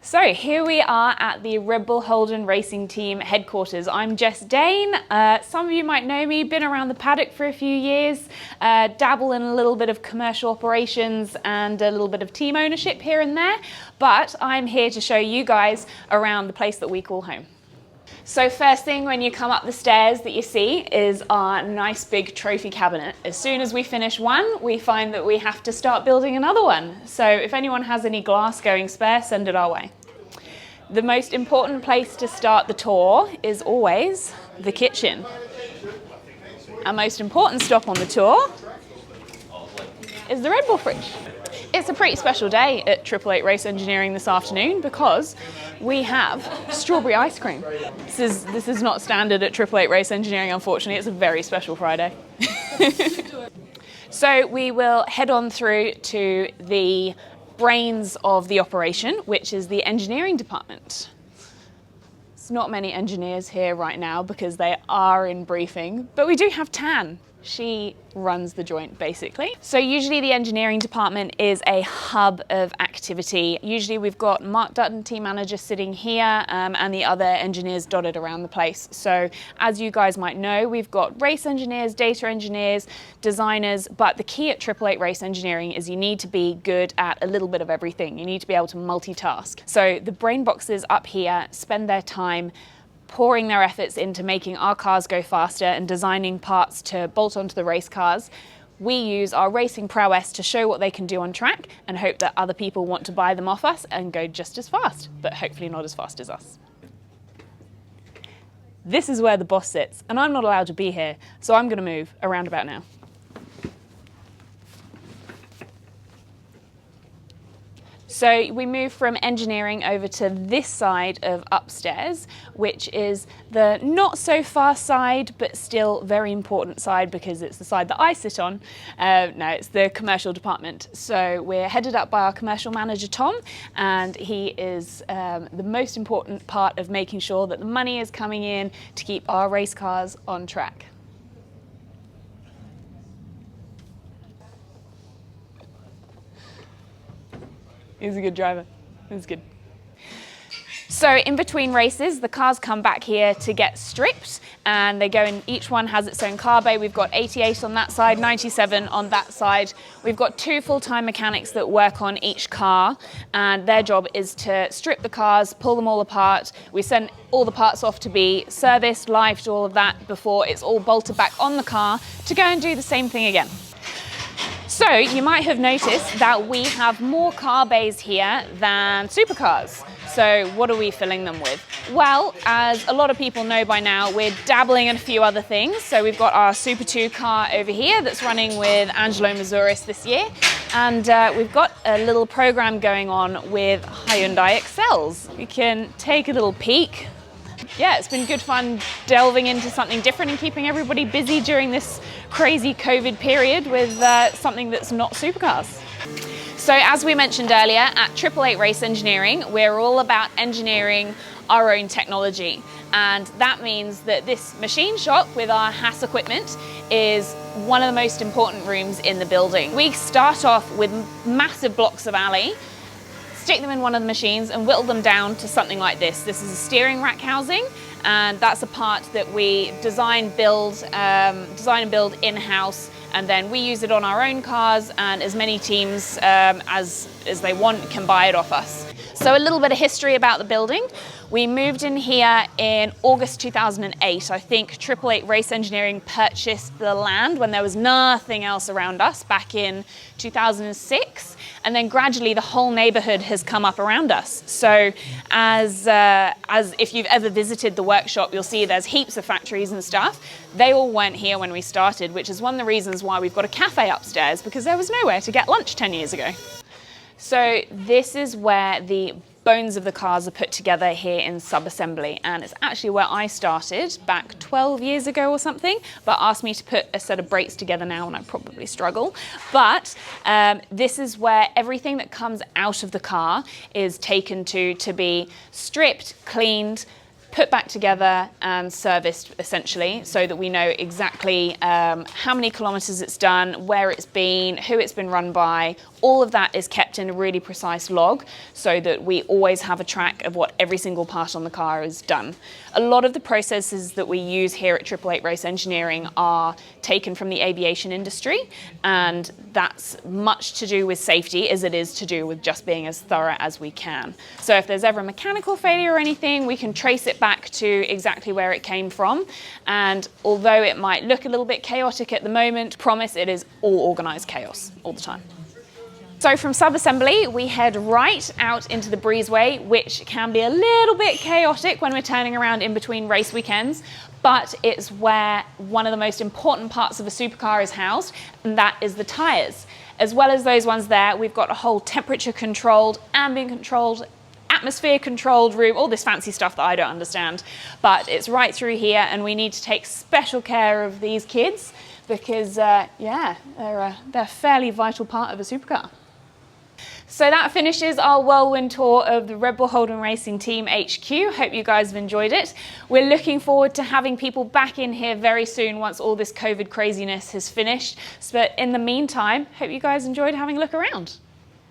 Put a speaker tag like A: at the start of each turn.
A: So here we are at the Red Bull Holden Racing Team headquarters. I'm Jess Dane. Some of you might know me, been around the paddock for a few years, dabble in a little bit of commercial operations and a little bit of team ownership here and there, but I'm here to show you guys around the place that we call home. So first thing when you come up the stairs that you see is our nice big trophy cabinet. As soon as we finish one, we find that we have to start building another one. So if anyone has any glass going spare, send it our way. The most important place to start the tour is always the kitchen. Our most important stop on the tour is the Red Bull fridge. It's a pretty special day at 888 Race Engineering this afternoon because we have strawberry ice cream. This is not standard at 888 Race Engineering, unfortunately. It's a very special Friday. So we will head on through to the brains of the operation, which is the engineering department. There's not many engineers here right now because they are in briefing, but we do have Tan. She runs the joint basically. So usually the engineering department is a hub of activity. Usually we've got Mark Dutton, team manager, sitting here and the other engineers dotted around the place. So as you guys might know, we've got race engineers, data engineers, designers, but the key at 888 Race Engineering is you need to be good at a little bit of everything. You need to be able to multitask. So the brain boxes up here spend their time pouring their efforts into making our cars go faster and designing parts to bolt onto the race cars. We use our racing prowess to show what they can do on track and hope that other people want to buy them off us and go just as fast, but hopefully not as fast as us. This is where the boss sits, and I'm not allowed to be here, so I'm going to move around about now. So we move from engineering over to this side of upstairs, which is the not so fast side, but still very important side because it's the side that I sit on. No, it's the commercial department. So we're headed up by our commercial manager, Tom, and he is the most important part of making sure that the money is coming in to keep our race cars on track. He's a good driver. He's good. So in between races, the cars come back here to get stripped and they go in, each one has its own car bay. We've got 88 on that side, 97 on that side. We've got 2 full-time mechanics that work on each car and their job is to strip the cars, pull them all apart. We send all the parts off to be serviced, lived, all of that before it's all bolted back on the car to go and do the same thing again. So you might have noticed that we have more car bays here than supercars. So what are we filling them with? Well, as a lot of people know by now, we're dabbling in a few other things. So we've got our Super 2 car over here that's running with Angelo Mazuris this year. And we've got a little program going on with Hyundai Excels. We can take a little peek. Yeah, it's been good fun delving into something different and keeping everybody busy during this crazy COVID period with something that's not supercars. So as we mentioned earlier, at 888 Race Engineering, we're all about engineering our own technology. And that means that this machine shop with our Haas equipment is one of the most important rooms in the building. We start off with massive blocks of alley, stick them in one of the machines and whittle them down to something like this. This is a steering rack housing, and that's a part that we design and build in-house, and then we use it on our own cars, and as many teams as they want can buy it off us. So a little bit of history about the building. We moved in here in August 2008. I think 888 Race Engineering purchased the land when there was nothing else around us back in 2006. And then gradually the whole neighborhood has come up around us. So as if you've ever visited the workshop, you'll see there's heaps of factories and stuff. They all weren't here when we started, which is one of the reasons why we've got a cafe upstairs, because there was nowhere to get lunch 10 years ago. So this is where the bones of the cars are put together here in Subassembly, and it's actually where I started back 12 years ago or something, but asked me to put a set of brakes together now and I probably struggle. But this is where everything that comes out of the car is taken to be stripped, cleaned, put back together and serviced essentially, so that we know exactly how many kilometers it's done, where it's been, who it's been run by, All of that is kept in a really precise log so that we always have a track of what every single part on the car is done. A lot of the processes that we use here at 888 Race Engineering are taken from the aviation industry, and that's much to do with safety as it is to do with just being as thorough as we can. So if there's ever a mechanical failure or anything, we can trace it back to exactly where it came from. And although it might look a little bit chaotic at the moment, promise it is all organized chaos all the time. So from Subassembly, we head right out into the Breezeway, which can be a little bit chaotic when we're turning around in between race weekends, but it's where one of the most important parts of a supercar is housed, and that is the tyres. As well as those ones there, we've got a whole temperature controlled, ambient controlled, atmosphere controlled room, all this fancy stuff that I don't understand, but it's right through here, and we need to take special care of these kids because, yeah, they're a fairly vital part of a supercar. So that finishes our whirlwind tour of the Red Bull Holden Racing Team HQ. Hope you guys have enjoyed it. We're looking forward to having people back in here very soon once all this COVID craziness has finished. But in the meantime, hope you guys enjoyed having a look around.